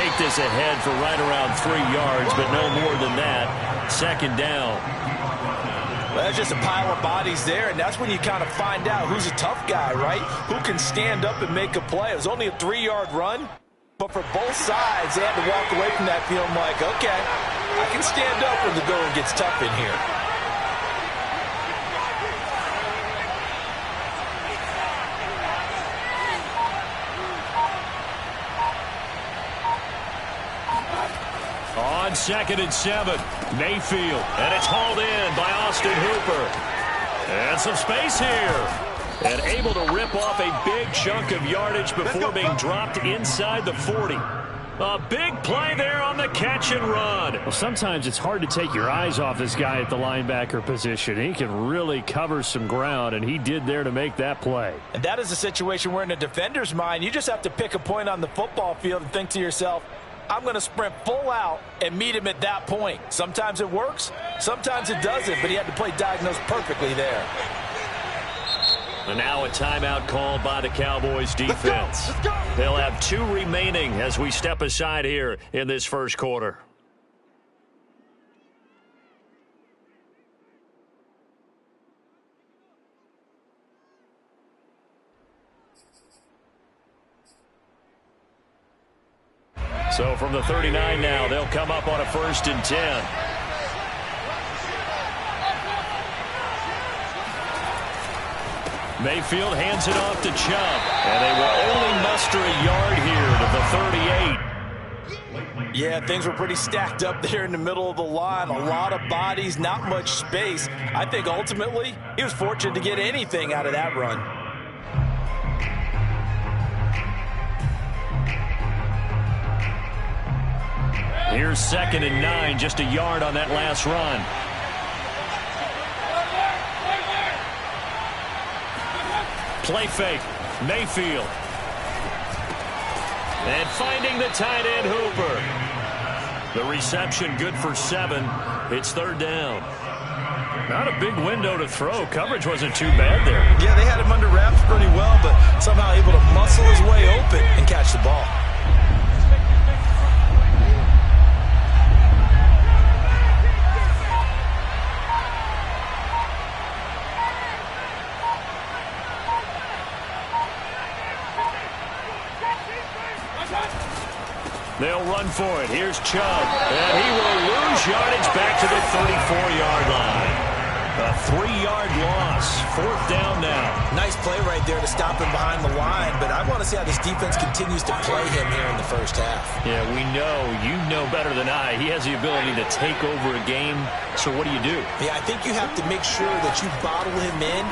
take this ahead for right around 3 yards, but no more than that. Second down. Well, that's just a pile of bodies there, and that's when you kind of find out who's a tough guy, right? Who can stand up and make a play. It was only a 3-yard run, but for both sides, they had to walk away from that feeling like, okay, I can stand up when the going gets tough in here. On 2nd and 7, Mayfield, and it's hauled in by Austin Hooper. And some space here. And able to rip off a big chunk of yardage before being dropped inside the 40. A big play there on the catch and run. Well, sometimes it's hard to take your eyes off this guy at the linebacker position. He can really cover some ground, and he did there to make that play. And that is a situation where in a defender's mind, you just have to pick a point on the football field and think to yourself, I'm going to sprint full out and meet him at that point. Sometimes it works, sometimes it doesn't, but he had to play diagnosed perfectly there. And now a timeout called by the Cowboys defense. Let's go. They'll have 2 remaining as we step aside here in this first quarter. So from the 39 now, they'll come up on a 1st and 10. Mayfield hands it off to Chubb, and they will only muster a yard here to the 38. Yeah, things were pretty stacked up there in the middle of the line. A lot of bodies, not much space. I think ultimately he was fortunate to get anything out of that run. Here's 2nd and 9, just a yard on that last run. Play fake, Mayfield. And finding the tight end, Hooper. The reception good for 7. It's 3rd down. Not a big window to throw. Coverage wasn't too bad there. Yeah, they had him under wraps pretty well, but somehow able to muscle his way open and catch the ball. They'll run for it. Here's Chubb. And he will lose yardage back to the 34-yard line. A 3-yard loss. 4th down now. Nice play right there to stop him behind the line, but I want to see how this defense continues to play him here in the first half. Yeah, we know. You know better than I. He has the ability to take over a game. So what do you do? Yeah, I think you have to make sure that you bottle him in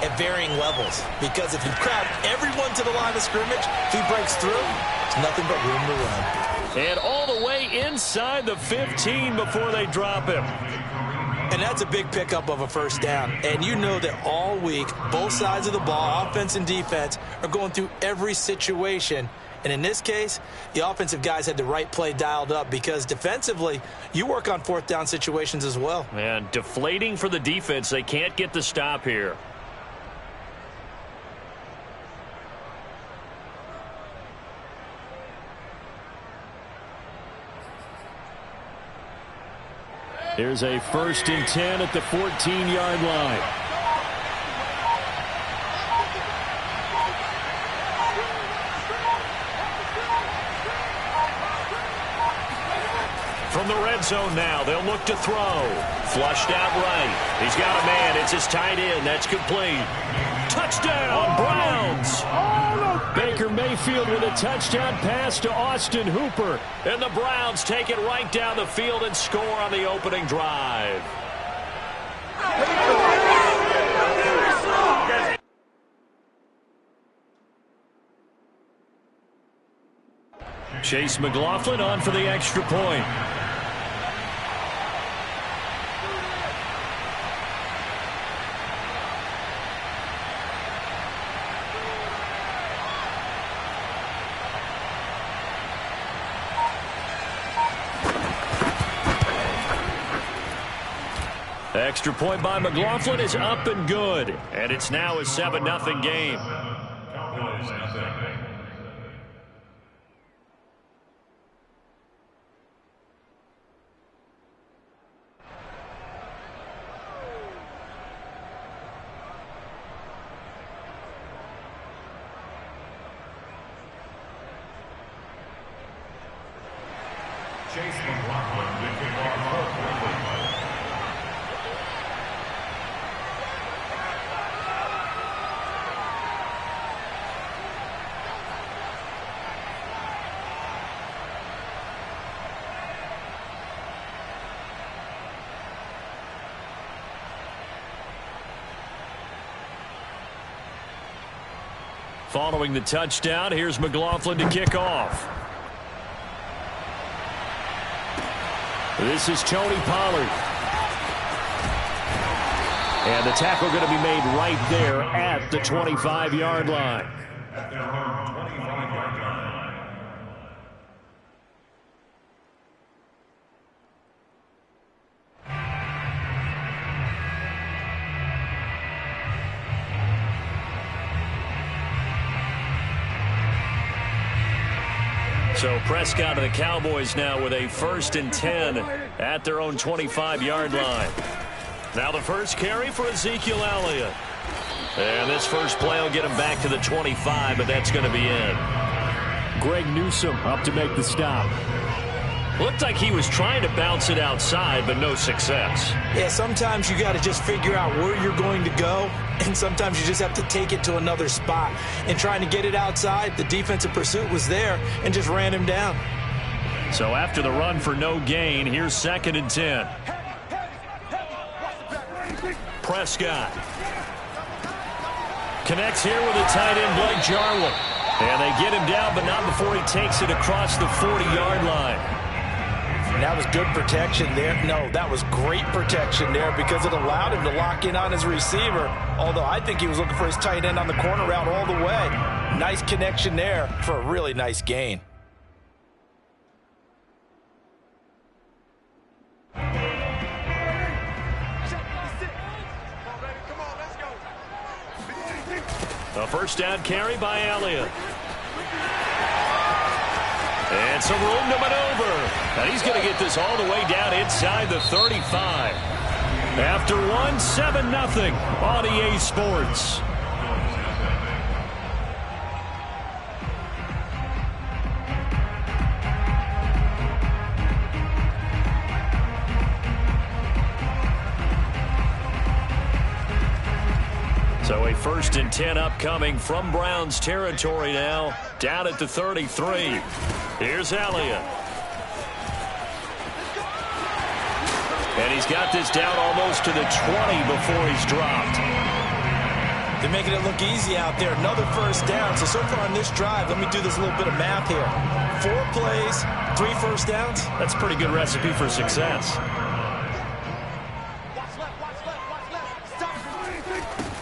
at varying levels, because if you crowd everyone to the line of scrimmage, if he breaks through, it's nothing but room to run. And all the way inside the 15 before they drop him. And that's a big pickup of a 1st down. And you know that all week, both sides of the ball, offense and defense, are going through every situation. And in this case, the offensive guys had the right play dialed up, because defensively, you work on 4th down situations as well. And deflating for the defense. They can't get the stop here. Here's a 1st and 10 at the 14-yard line. From the red zone now, they'll look to throw. Flushed out right. He's got a man. It's his tight end. That's complete. Touchdown, Browns. Baker Mayfield with a touchdown pass to Austin Hooper. And the Browns take it right down the field and score on the opening drive. Chase McLaughlin on for the extra point. Extra point by McLaughlin is up and good. And it's now a 7-0 game. Cowboys, 0. 1 Following the touchdown, here's McLaughlin to kick off. This is Tony Pollard. And the tackle going to be made right there at the 25-yard line. So Prescott and the Cowboys now with a 1st and 10 at their own 25-yard line. Now the first carry for Ezekiel Elliott. And this first play will get him back to the 25, but that's going to be in. Greg Newsome up to make the stop. Looked like he was trying to bounce it outside, but no success. Yeah, sometimes you got to just figure out where you're going to go, and sometimes you just have to take it to another spot. And trying to get it outside, the defensive pursuit was there and just ran him down. So after the run for no gain, here's 2nd and 10. Prescott connects here with a tight end, Blake Jarwin. And they get him down, but not before he takes it across the 40-yard line. And that was good protection there. No, that was great protection there because it allowed him to lock in on his receiver. Although I think he was looking for his tight end on the corner route all the way. Nice connection there for a really nice gain. A first down carry by Elliott. And some room to maneuver. And he's going to get this all the way down inside the 35. After 7-0 on EA Sports. So a 1st and 10 upcoming from Browns territory now, down at the 33. Here's Elliott. And he's got this down almost to the 20 before he's dropped. They're making it look easy out there. Another first down. So far on this drive, let me do this little bit of math here. 4 plays, 3 first downs. That's a pretty good recipe for success.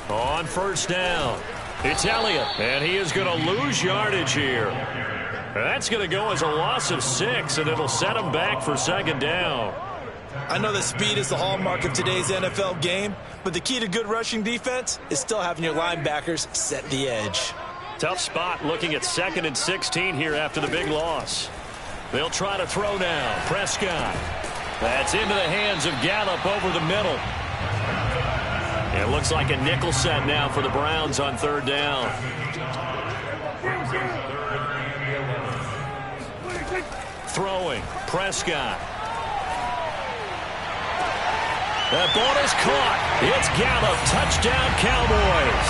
On first down, it's Elliott, and he is going to lose yardage here. That's going to go as a loss of 6, and it'll set him back for 2nd down. I know that speed is the hallmark of today's NFL game, but the key to good rushing defense is still having your linebackers set the edge. Tough spot looking at 2nd and 16 here after the big loss. They'll try to throw now. Prescott. That's into the hands of Gallup over the middle. It looks like a nickel set now for the Browns on 3rd down. Throwing, Prescott. That ball is caught. It's Gallup. Touchdown, Cowboys.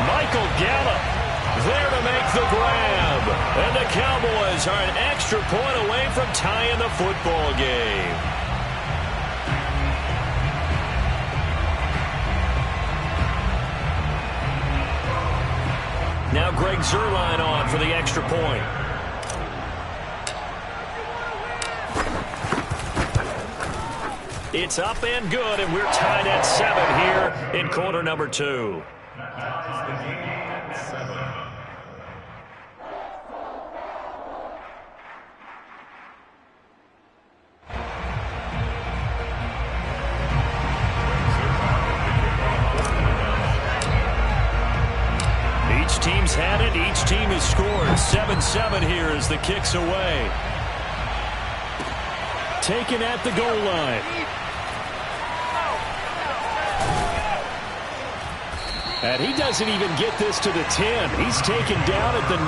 Michael Gallup there to make the grab. And the Cowboys are an extra point away from tying the football game. Now Greg Zuerlein on for the extra point. It's up and good, and we're tied at 7 here in quarter number 2. Each team's had it. Each team has scored. 7-7 here as the kick's away. Taken at the goal line. And he doesn't even get this to the 10. He's taken down at the 9.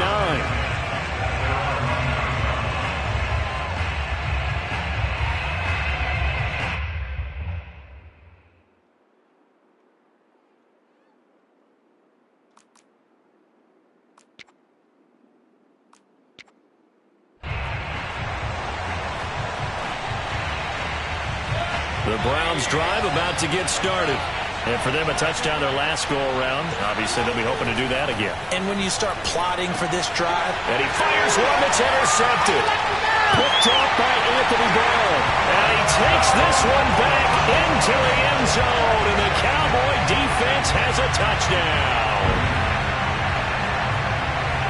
The Browns drive about to get started. And for them, a touchdown their last go-around. Obviously, they'll be hoping to do that again. And when you start plotting for this drive. And he fires one that's intercepted. Picked off by Anthony Brown. And he takes this one back into the end zone. And the Cowboy defense has a touchdown.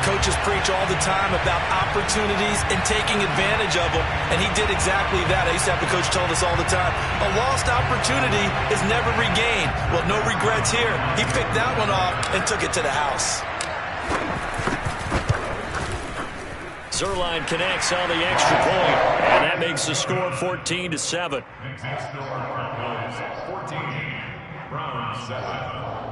Coaches preach all the time about opportunities and taking advantage of them, and he did exactly that. I used to have the coach tell us all the time, a lost opportunity is never regained. Well, no regrets here. He picked that one off and took it to the house. Zerline connects on the extra point, and that makes the score 14-7. 14, Browns 7.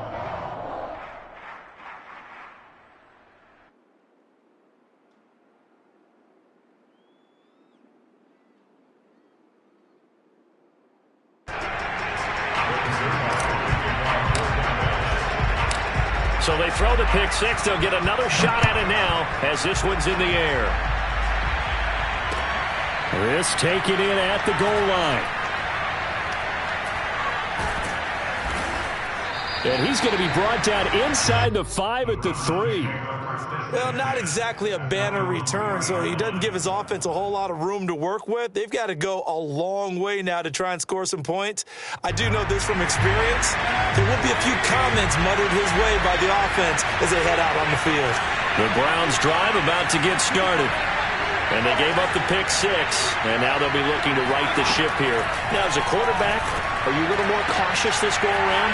So they throw the pick six. They'll get another shot at it now as this one's in the air. This taken in at the goal line. And he's going to be brought down inside the 5 at the 3. Well, not exactly a banner return, so he doesn't give his offense a whole lot of room to work with. They've got to go a long way now to try and score some points. I do know this from experience. There will be a few comments muttered his way by the offense as they head out on the field. The Browns drive about to get started. And they gave up the pick six, and now they'll be looking to right the ship here. Now, as a quarterback, are you a little more cautious this go-around?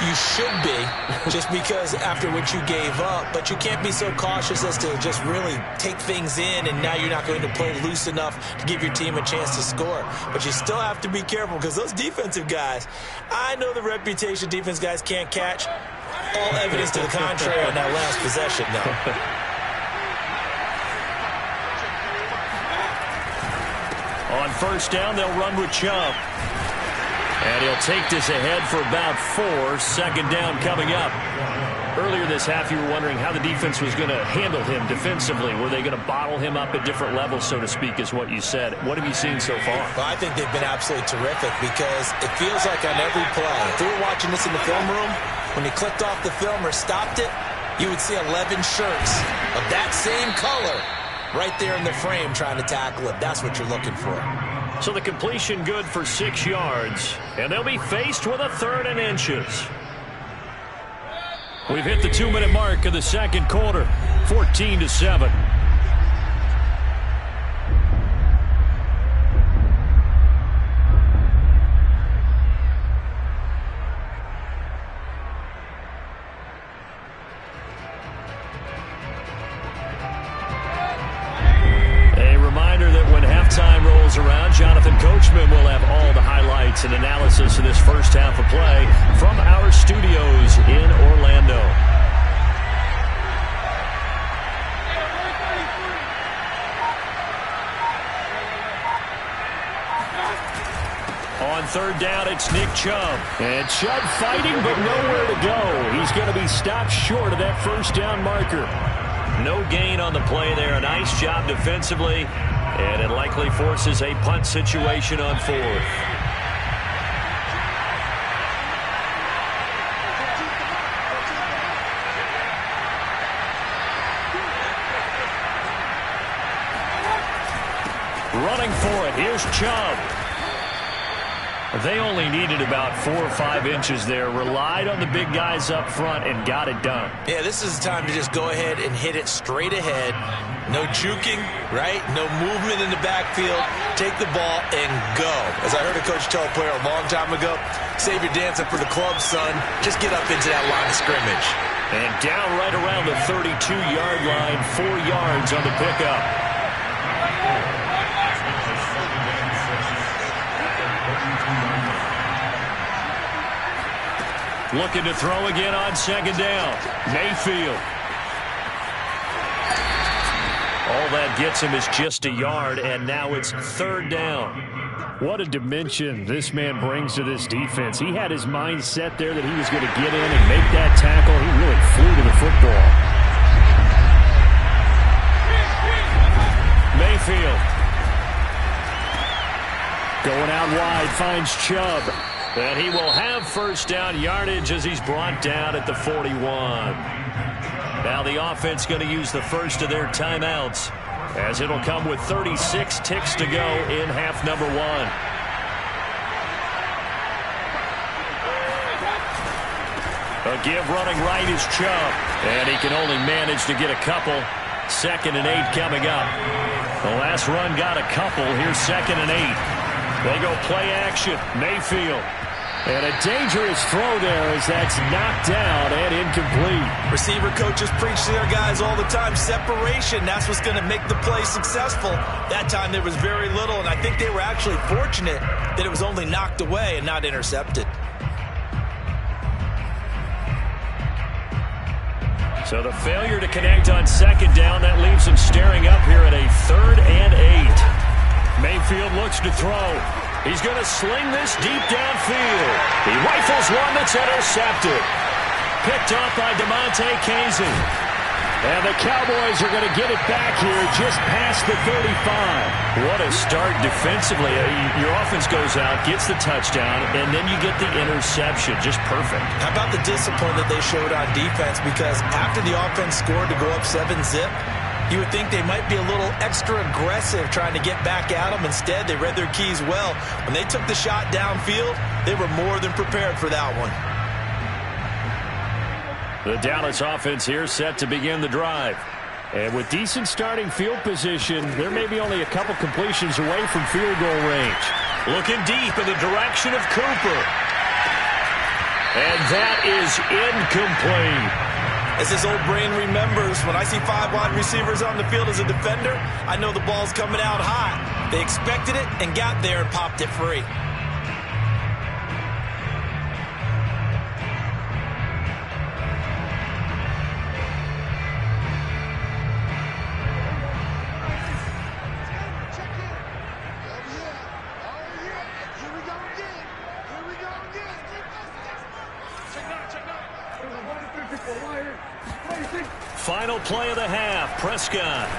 You should be, just because after what you gave up, but you can't be so cautious as to just really take things in, and now you're not going to play loose enough to give your team a chance to score. But you still have to be careful, because those defensive guys, I know the reputation defense guys can't catch. All evidence to the contrary on that last possession, though. On first down, they'll run with Chubb. And he'll take this ahead for about 4. Second down coming up. Earlier this half, you were wondering how the defense was going to handle him defensively. Were they going to bottle him up at different levels, so to speak, is what you said. What have you seen so far? Well, I think they've been absolutely terrific because it feels like on every play, if we were watching this in the film room, when he clicked off the film or stopped it, you would see 11 shirts of that same color right there in the frame trying to tackle it. That's what you're looking for. So the completion good for 6 yards, and they'll be faced with a 3rd and inches. We've hit the 2-minute mark of the second quarter, 14-7. Around, Jonathan Coachman will have all the highlights and analysis of this first half of play from our studios in Orlando. On third down, it's Nick Chubb. And Chubb fighting, but nowhere to go. He's going to be stopped short of that first down marker. No gain on the play there. A nice job defensively. And it likely forces a punt situation on 4th. Running for it. Here's Chubb. They only needed about 4 or 5 inches there. Relied on the big guys up front and got it done. Yeah, this is the time to just go ahead and hit it straight ahead. No juking, right? No movement in the backfield. Take the ball and go. As I heard a coach tell a player a long time ago, save your dancing for the club, son. Just get up into that line of scrimmage. And down right around the 32-yard line, 4 yards on the pickup. Looking to throw again on second down. Mayfield. All that gets him is just a yard, and now it's 3rd down. What a dimension this man brings to this defense. He had his mind set there that he was going to get in and make that tackle. He really flew to the football. Mayfield. Going out wide, finds Chubb. And he will have first down yardage as he's brought down at the 41. Now the offense going to use the first of their timeouts, as it'll come with 36 ticks to go in half number 1. A give running right is Chubb, and he can only manage to get a couple. 2nd and 8 coming up. The last run got a couple. Here's 2nd and 8. They go play action. Mayfield. And a dangerous throw there as that's knocked down and incomplete. Receiver coaches preach to their guys all the time. Separation, that's what's going to make the play successful. That time there was very little, and I think they were actually fortunate that it was only knocked away and not intercepted. So the failure to connect on 2nd down, that leaves him staring up here at a 3rd and 8. Mayfield looks to throw. He's going to sling this deep downfield. He rifles one that's intercepted. Picked off by DeMonte Casey. And the Cowboys are going to get it back here just past the 35. What a start defensively. Your offense goes out, gets the touchdown, and then you get the interception. Just perfect. How about the discipline that they showed on defense? Because after the offense scored to go up 7-zip, you would think they might be a little extra aggressive trying to get back at them. Instead, they read their keys well. When they took the shot downfield, they were more than prepared for that one. The Dallas offense here set to begin the drive. And with decent starting field position, there may be only a couple completions away from field goal range. Looking deep in the direction of Cooper. And that is incomplete. As his old brain remembers, when I see 5 wide receivers on the field as a defender, I know the ball's coming out hot. They expected it and got there and popped it free. Final play of the half, Prescott.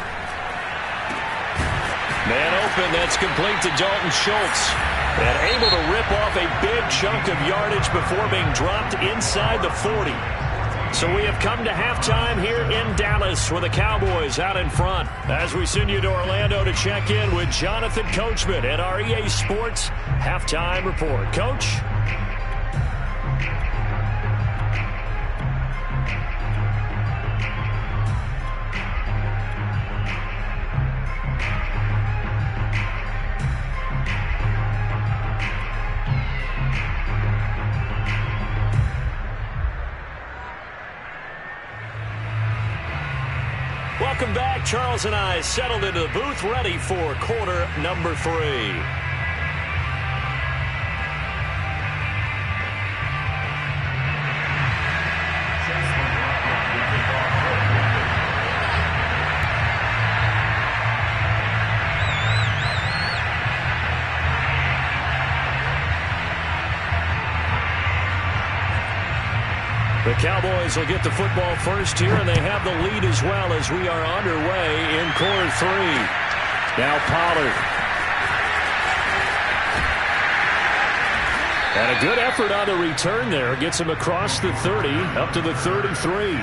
Man open, that's complete to Dalton Schultz. And able to rip off a big chunk of yardage before being dropped inside the 40. So we have come to halftime here in Dallas with the Cowboys out in front. As we send you to Orlando to check in with Jonathan Coachman at our EA Sports Halftime Report. Coach? Welcome back. Charles and I settled into the booth, ready for quarter number 3. The Cowboys will get the football first here, and they have the lead as well as we are underway in quarter 3. Now Pollard. And a good effort on the return there. Gets him across the 30, up to the 33.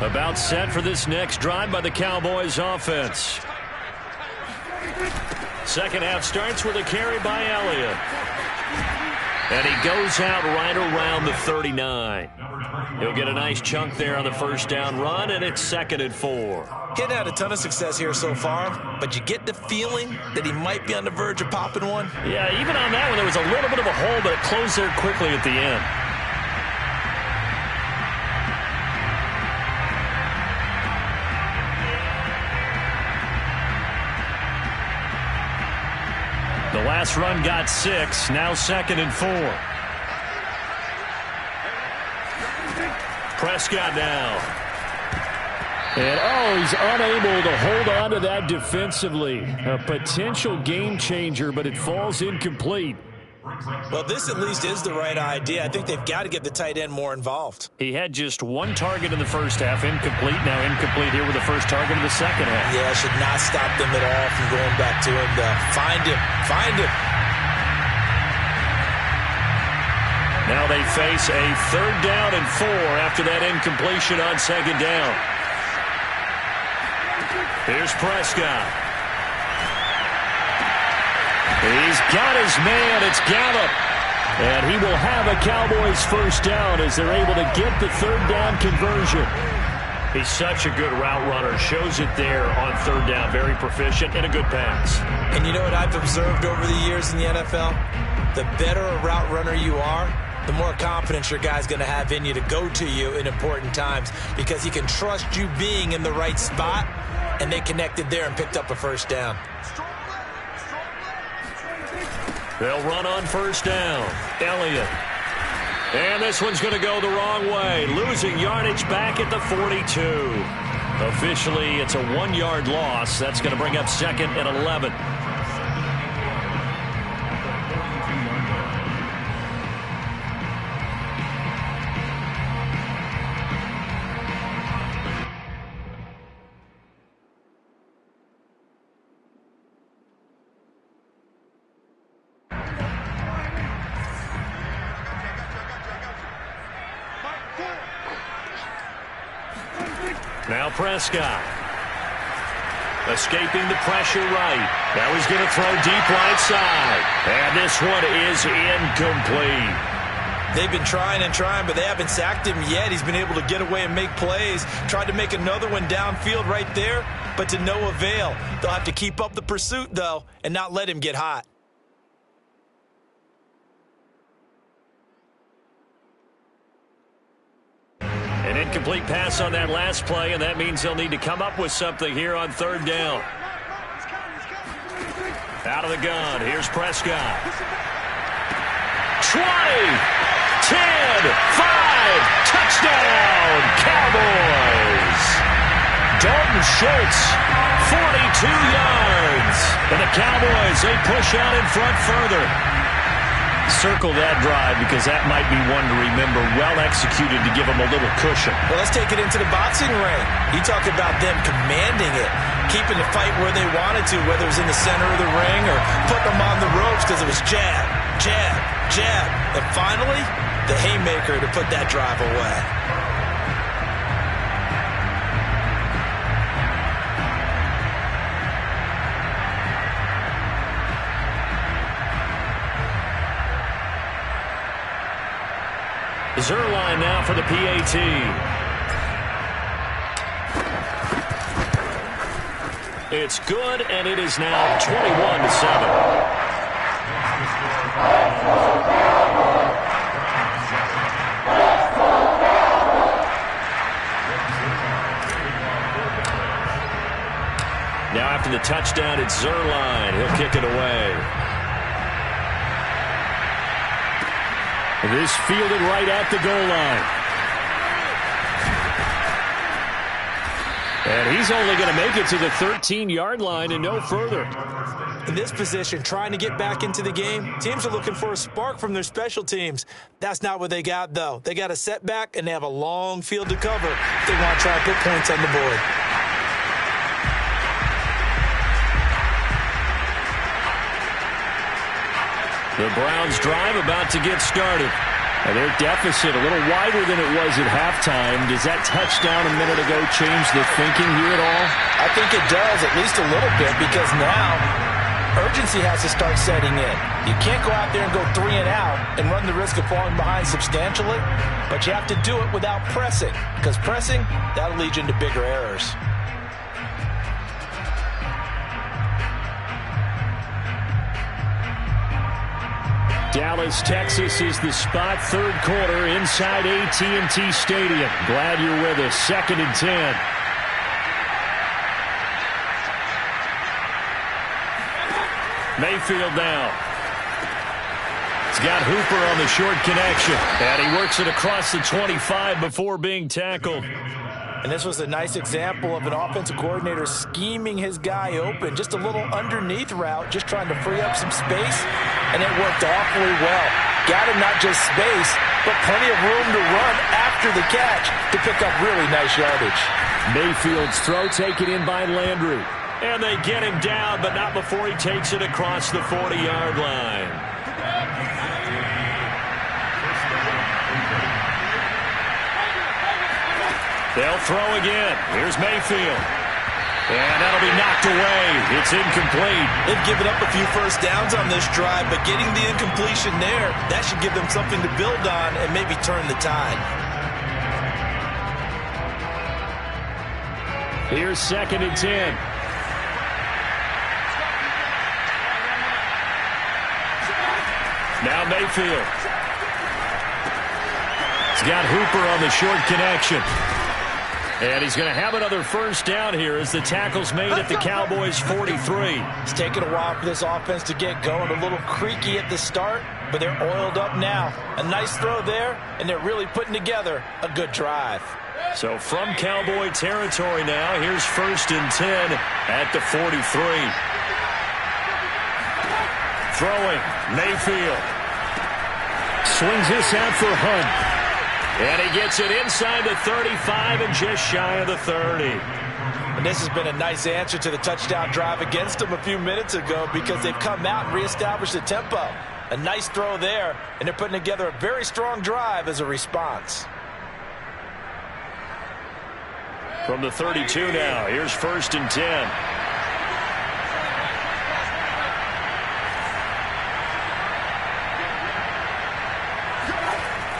About set for this next drive by the Cowboys offense. Second half starts with a carry by Elliott. And he goes out right around the 39. He'll get a nice chunk there on the first down run, and it's 2nd and 4. He hadn't had a ton of success here so far, but you get the feeling that he might be on the verge of popping one. Yeah, even on that one, there was a little bit of a hole, but it closed there quickly at the end. The last run got 6, now 2nd and 4. Prescott now. And, oh, he's unable to hold on to that defensively. A potential game changer, but it falls incomplete. Well, this at least is the right idea. I think they've got to get the tight end more involved. He had just one target in the first half, incomplete. Now incomplete here with the first target of the second half. Yeah, should not stop them at all from going back to him, though. Find him. Find him. Now they face a 3rd down and 4 after that incompletion on 2nd down. Here's Prescott. He's got his man. It's Gallup. And he will have a Cowboys first down as they're able to get the 3rd down conversion. He's such a good route runner. Shows it there on 3rd down. Very proficient and a good pass. And you know what I've observed over the years in the NFL? The better a route runner you are, the more confidence your guy's going to have in you to go to you in important times because he can trust you being in the right spot, and they connected there and picked up a first down. They'll run on 1st down. Elliott. And this one's going to go the wrong way. Losing yardage back at the 42. Officially, it's a 1-yard loss. That's going to bring up 2nd and 11. Now Prescott. Escaping the pressure right. Now he's going to throw deep right side. And this one is incomplete. They've been trying and trying, but they haven't sacked him yet. He's been able to get away and make plays. Tried to make another one downfield right there, but to no avail. They'll have to keep up the pursuit, though, and not let him get hot. An incomplete pass on that last play, and that means they'll need to come up with something here on 3rd down. Out of the gun, here's Prescott. 20, 10, 5, touchdown, Cowboys! Dalton Schultz, 42 yards. And the Cowboys, they push out in front further. Circle that drive because that might be one to remember. Well executed to give them a little cushion. Well, let's take it into the boxing ring. You talk about them commanding it, keeping the fight where they wanted to, whether it was in the center of the ring or putting them on the ropes because it was jab, jab, jab. And finally, the haymaker to put that drive away. Zerline now for the PAT. It's good, and it is now 21-7. Now after the touchdown, it's Zerline. He'll kick it away. This fielded right at the goal line. And he's only going to make it to the 13-yard line and no further. In this position, trying to get back into the game, teams are looking for a spark from their special teams. That's not what they got, though. They got a setback, and they have a long field to cover if they want to try and put points on the board. The Browns drive about to get started. And their deficit a little wider than it was at halftime. Does that touchdown a minute ago change the thinking here at all? I think it does, at least a little bit, because now urgency has to start setting in. You can't go out there and go 3 and out and run the risk of falling behind substantially, but you have to do it without pressing, because pressing, that'll lead you into bigger errors. Dallas, Texas is the spot. 3rd quarter inside AT&T Stadium. Glad you're with us. 2nd and 10. Mayfield now. He's got Hooper on the short connection. And he works it across the 25 before being tackled. And this was a nice example of an offensive coordinator scheming his guy open. Just a little underneath route, just trying to free up some space, and it worked awfully well. Got him not just space, but plenty of room to run after the catch to pick up really nice yardage. Mayfield's throw taken in by Landry. And they get him down, but not before he takes it across the 40-yard line. They'll throw again. Here's Mayfield. And that'll be knocked away. It's incomplete. They've given up a few first downs on this drive, but getting the incompletion there, that should give them something to build on and maybe turn the tide. Here's 2nd and 10. Now Mayfield. He's got Hooper on the short connection. And he's going to have another first down here as the tackle's made at the Cowboys' 43. It's taken a while for this offense to get going. A little creaky at the start, but they're oiled up now. A nice throw there, and they're really putting together a good drive. So from Cowboy territory now, here's 1st and 10 at the 43. Throwing, Mayfield. Swings this out for Hunt. And he gets it inside the 35 and just shy of the 30. And this has been a nice answer to the touchdown drive against them a few minutes ago because they've come out and reestablished the tempo. A nice throw there, and they're putting together a very strong drive as a response. From the 32 now, here's 1st and 10.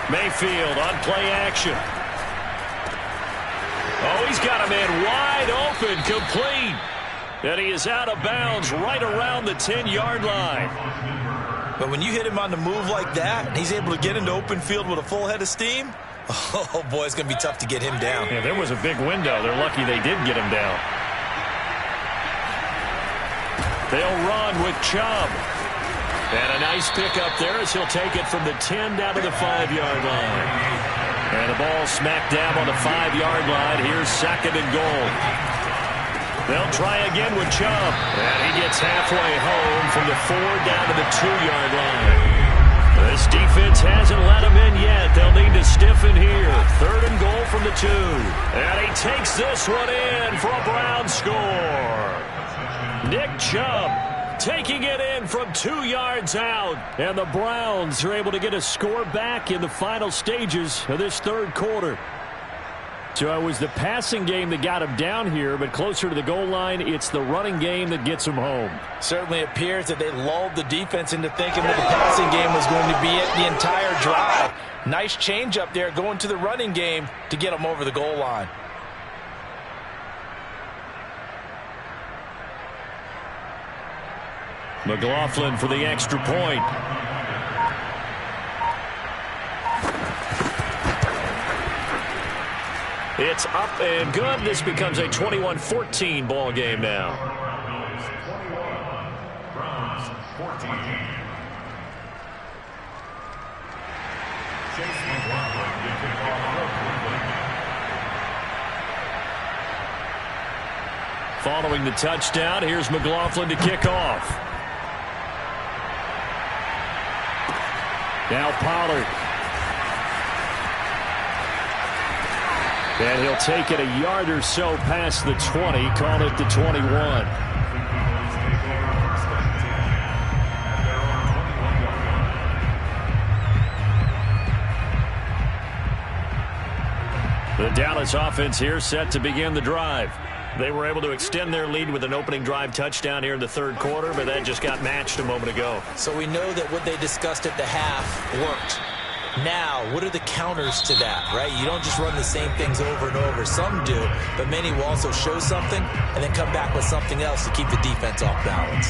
Mayfield on play action. Oh, he's got a man wide open, complete. And he is out of bounds right around the 10-yard line. But when you hit him on the move like that, and he's able to get into open field with a full head of steam, oh, boy, it's going to be tough to get him down. Yeah, there was a big window. They're lucky they did get him down. They'll run with Chubb. And a nice pickup there as he'll take it from the 10 down to the 5-yard line. And the ball smacked down on the 5-yard line. Here's 2nd and goal. They'll try again with Chubb. And he gets halfway home from the 4 down to the 2-yard line. This defense hasn't let him in yet. They'll need to stiffen here. 3rd and goal from the 2. And he takes this one in for a Brown score. Nick Chubb taking it in from 2 yards out. And the Browns are able to get a score back in the final stages of this 3rd quarter. So it was the passing game that got him down here, but closer to the goal line, it's the running game that gets him home. Certainly appears that they lulled the defense into thinking that the passing game was going to be it the entire drive. Nice change up there going to the running game to get them over the goal line. McLaughlin for the extra point. It's up and good. This becomes a 21-14 ball game now. Browns 14. Following the touchdown, here's McLaughlin to kick off. Now Pollard. And he'll take it a yard or so past the 20, call it the 21. The Dallas offense here set to begin the drive. They were able to extend their lead with an opening drive touchdown here in the 3rd quarter, but that just got matched a moment ago. So we know that what they discussed at the half worked. Now, what are the counters to that, right? You don't just run the same things over and over. Some do, but many will also show something and then come back with something else to keep the defense off balance.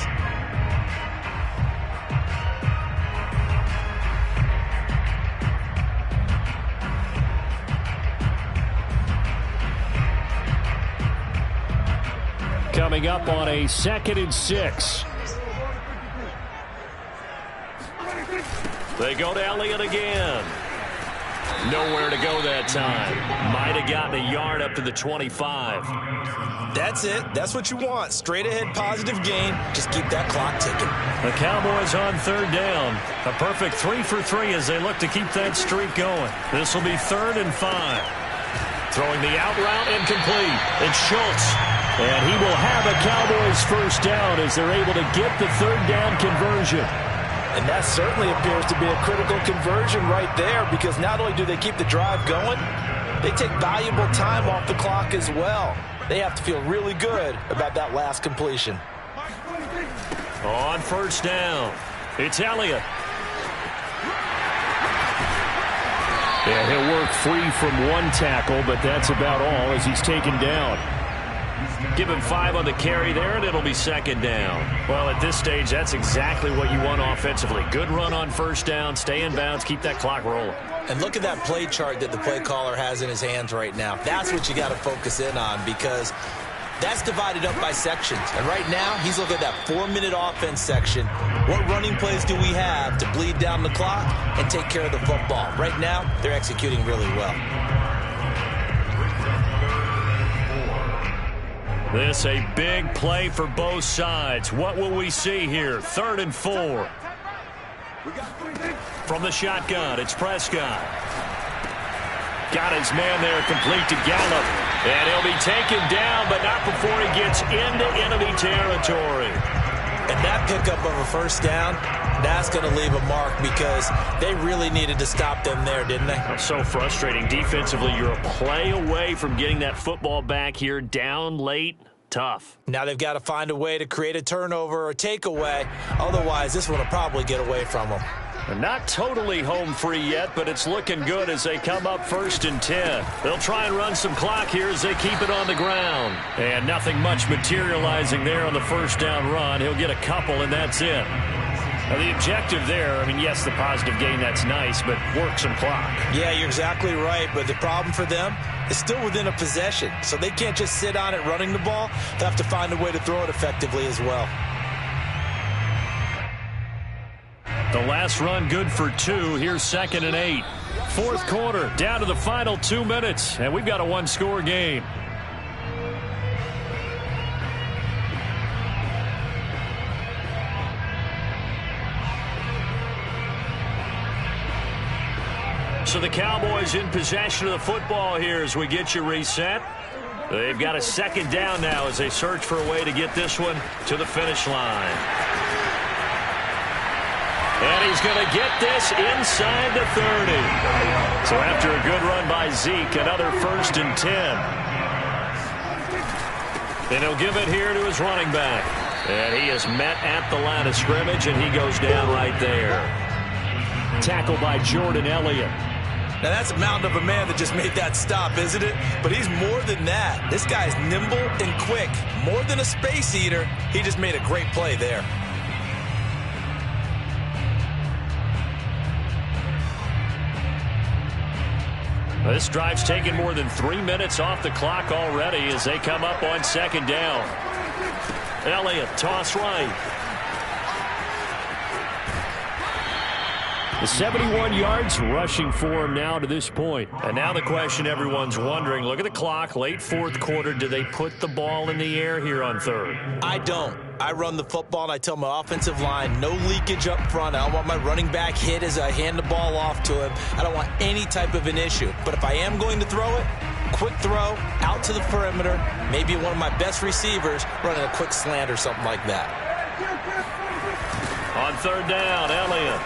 Coming up on a 2nd and 6. They go to Elliott again. Nowhere to go that time. Might have gotten a yard up to the 25. That's it. That's what you want. Straight ahead positive gain. Just keep that clock ticking. The Cowboys on third down. A perfect 3 for 3 as they look to keep that streak going. This will be 3rd and 5. Throwing the out route incomplete. It's Schultz. And he will have a Cowboys first down as they're able to get the third down conversion. And that certainly appears to be a critical conversion right there, because not only do they keep the drive going, they take valuable time off the clock as well. They have to feel really good about that last completion. On first down, it's Elliott. Yeah, he'll work free from one tackle, but that's about all as he's taken down. Give him 5 on the carry there, and it'll be 2nd down. Well, at this stage, that's exactly what you want offensively. Good run on first down, stay in bounds, keep that clock rolling. And look at that play chart that the play caller has in his hands right now. That's what you got to focus in on, because that's divided up by sections. And right now, he's looking at that 4-minute offense section. What running plays do we have to bleed down the clock and take care of the football? Right now, they're executing really well. This a big play for both sides. What will we see here? 3rd and 4. From the shotgun, it's Prescott. Got his man there, complete to Gallup. And he'll be taken down, but not before he gets into enemy territory. And that pickup of a first down, that's going to leave a mark, because they really needed to stop them there, didn't they? So frustrating. Defensively, you're a play away from getting that football back here, down late. Tough. Now they've got to find a way to create a turnover or takeaway. Otherwise, this one will probably get away from them. They're not totally home free yet, but it's looking good as they come up 1st and 10. They'll try and run some clock here as they keep it on the ground. And nothing much materializing there on the first down run. He'll get a couple, and that's it. Now, the objective there, I mean, yes, the positive gain, that's nice, but work some clock. Yeah, you're exactly right, but the problem for them is still within a possession, so they can't just sit on it running the ball. They'll have to find a way to throw it effectively as well. The last run good for 2. Here's 2nd and 8. 4th quarter, down to the final 2 minutes, and we've got a one-score game. So the Cowboys in possession of the football here as we get you reset. They've got a 2nd down now as they search for a way to get this one to the finish line. And he's going to get this inside the 30. So after a good run by Zeke, another 1st and 10. And he'll give it here to his running back. And he is met at the line of scrimmage, and he goes down right there. Tackled by Jordan Elliott. Now, that's a mountain of a man that just made that stop, isn't it? But he's more than that. This guy's nimble and quick. More than a space eater, he just made a great play there. This drive's taken more than 3 minutes off the clock already as they come up on 2nd down. Elliott, toss right. The 71 yards rushing for him now to this point. And now the question everyone's wondering, look at the clock, late 4th quarter. Do they put the ball in the air here on 3rd? I don't. I run the football, and I tell my offensive line, no leakage up front. I don't want my running back hit as I hand the ball off to him. I don't want any type of an issue. But if I am going to throw it, quick throw, out to the perimeter, maybe one of my best receivers running a quick slant or something like that. On 3rd down, Elliott.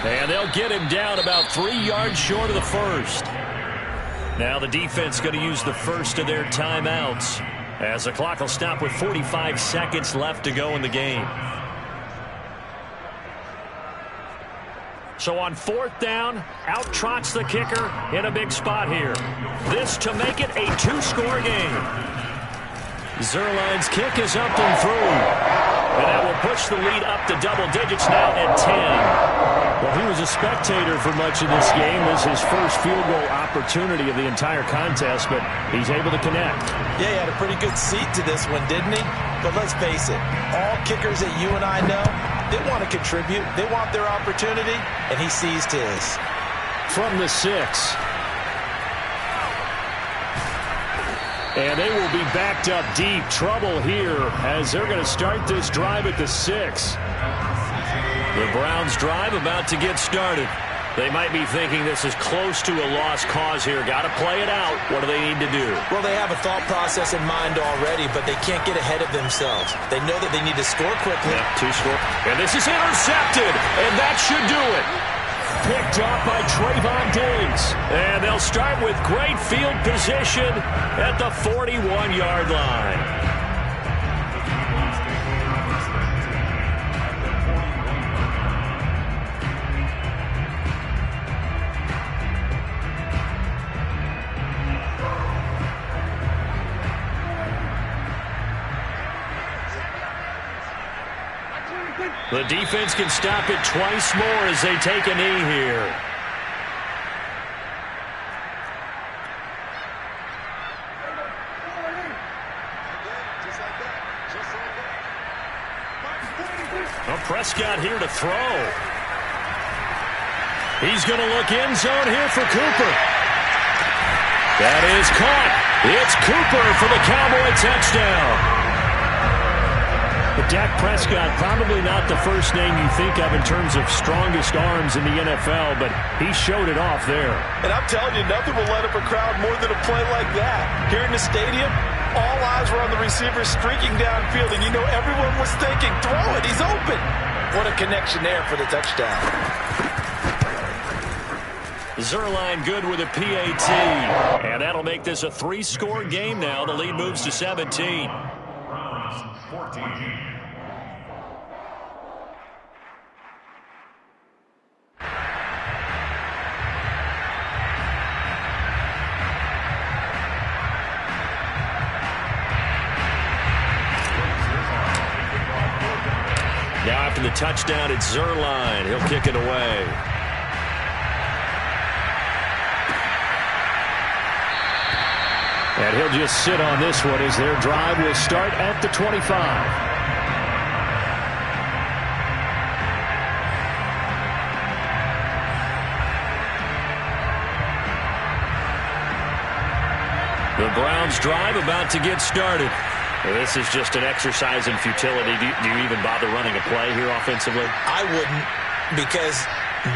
And they'll get him down about 3 yards short of the 1st. Now the defense going to use the first of their timeouts as the clock will stop with 45 seconds left to go in the game. So on 4th down, out trots the kicker in a big spot here. This to make it a 2-score game. Zerline's kick is up and through. And that will push the lead up to double digits now at 10. Well, he was a spectator for much of this game. This is his first field goal opportunity of the entire contest, but he's able to connect. Yeah, he had a pretty good seat to this one, didn't he? But let's face it, all kickers that you and I know, they want to contribute. They want their opportunity, and he seized his. from the 6. And they will be backed up deep. Trouble here as they're going to start this drive at the 6. The Browns' drive about to get started. They might be thinking this is close to a lost cause here. Got to play it out. What do they need to do? Well, they have a thought process in mind already, but they can't get ahead of themselves. They know that they need to score quickly. Yep, 2 score. And this is intercepted, and that should do it. Picked off by Trayvon Diggs. And they'll start with great field position at the 41-yard line. The defense can stop it twice more as they take a knee here. Well, Prescott here to throw. He's going to look end zone here for Cooper. That is caught. It's Cooper for the Cowboy touchdown. But Dak Prescott, probably not the first name you think of in terms of strongest arms in the NFL, but he showed it off there. And I'm telling you, nothing will light up a crowd more than a play like that. Here in the stadium, all eyes were on the receiver streaking downfield, and you know everyone was thinking, throw it, he's open. What a connection there for the touchdown. Zerline good with a PAT. And that'll make this a 3-score game now. The lead moves to 17. 14. Now after the touchdown, it's Zerline. He'll kick it away. And he'll just sit on this one as their drive will start at the 25. The Browns' drive about to get started. This is just an exercise in futility. Do you even bother running a play here offensively? I wouldn't, because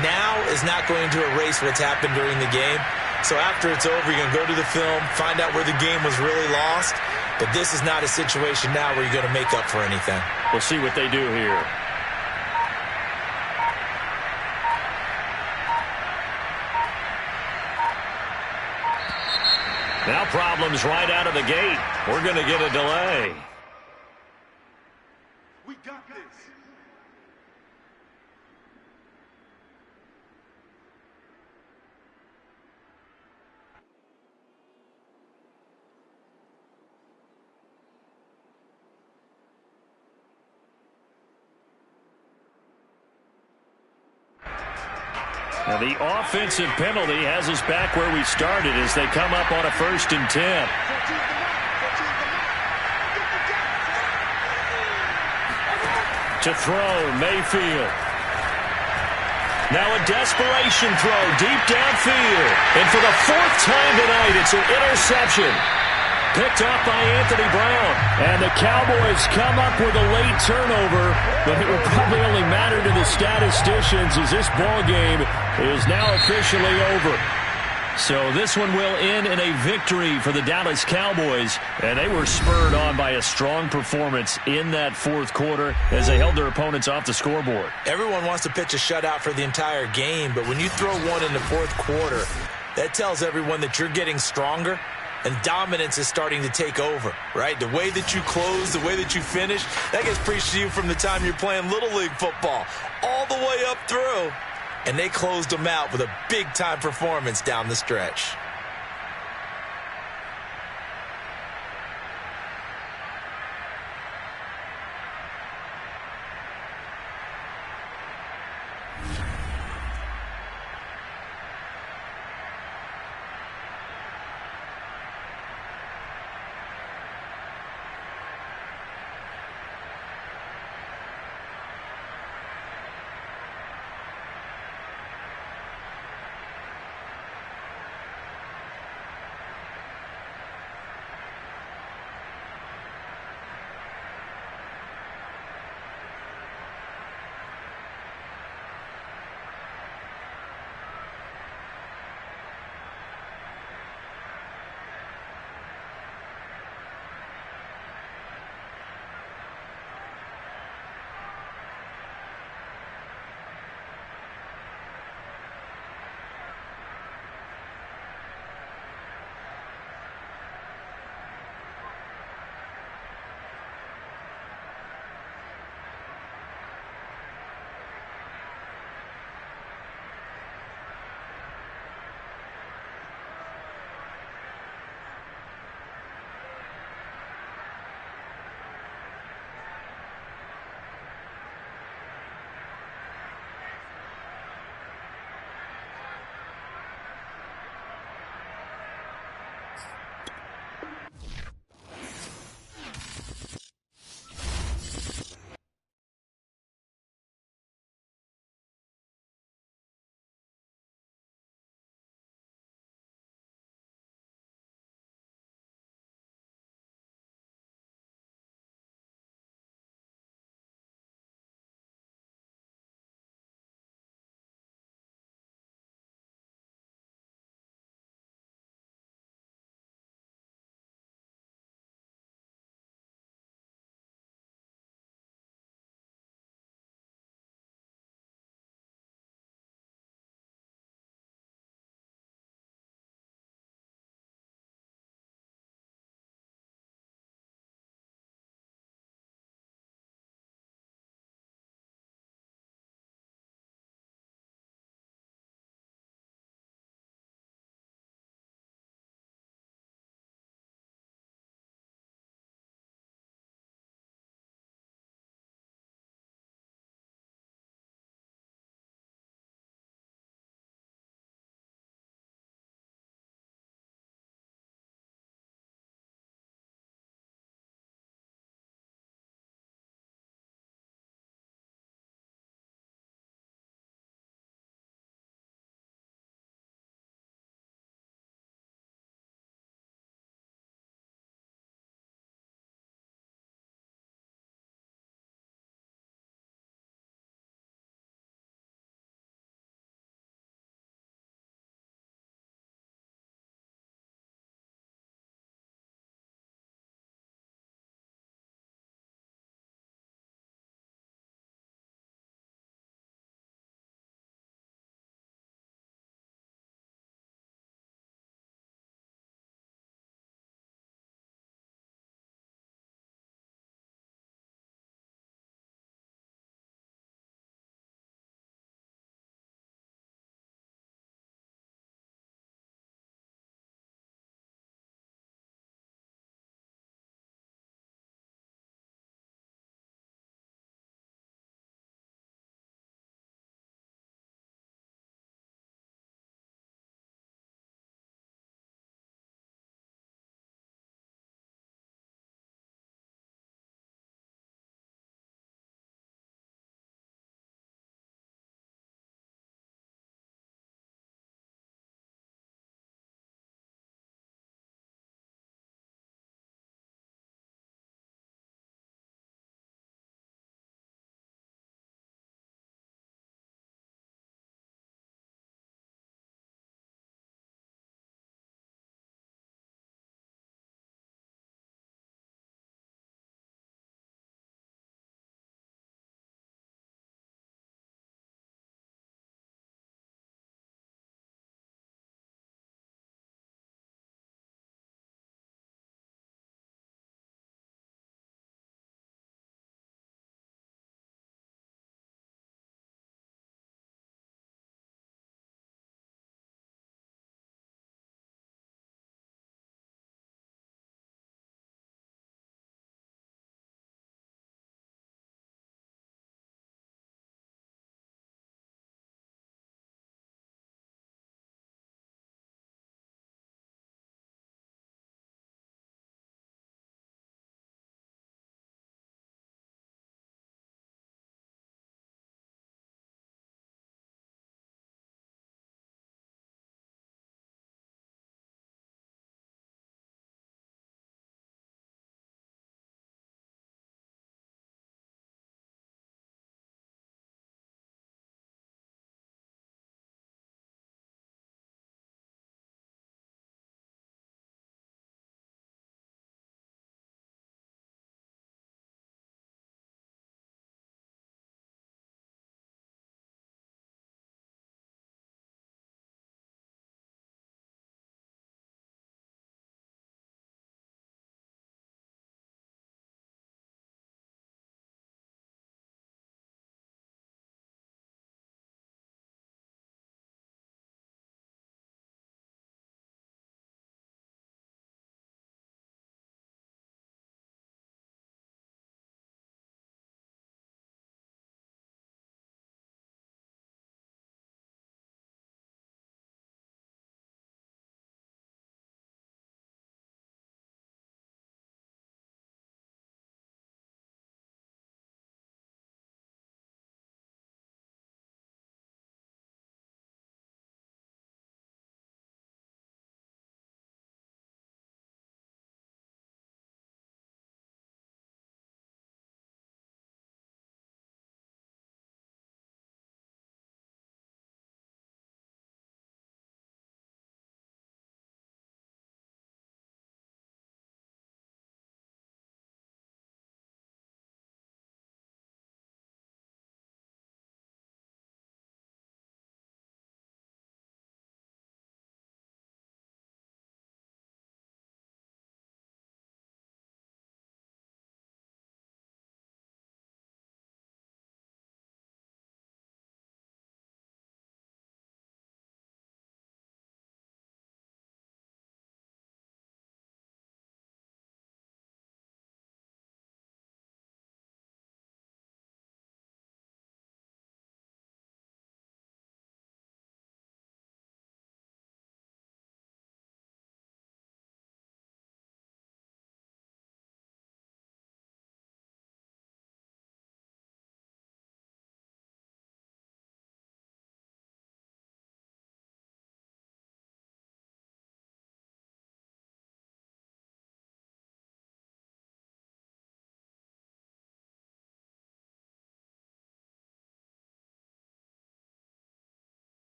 now is not going to erase what's happened during the game. So after it's over, you're going to go to the film, find out where the game was really lost. But this is not a situation now where you're going to make up for anything. We'll see what they do here. Now problems right out of the gate. We're going to get a delay. We got this. Now the offensive penalty has us back where we started as they come up on a 1st and 10. To throw, Mayfield. Now a desperation throw deep downfield. And for the 4th time tonight, it's an interception. Picked off by Anthony Brown. And the Cowboys come up with a late turnover, but it will probably only matter to the statisticians as this ball game is now officially over. So this one will end in a victory for the Dallas Cowboys, and they were spurred on by a strong performance in that 4th quarter as they held their opponents off the scoreboard. Everyone wants to pitch a shutout for the entire game, but when you throw one in the 4th quarter, that tells everyone that you're getting stronger and dominance is starting to take over, right? The way that you close, the way that you finish, that gets preached to you from the time you're playing Little League football all the way up through. And they closed them out with a big-time performance down the stretch.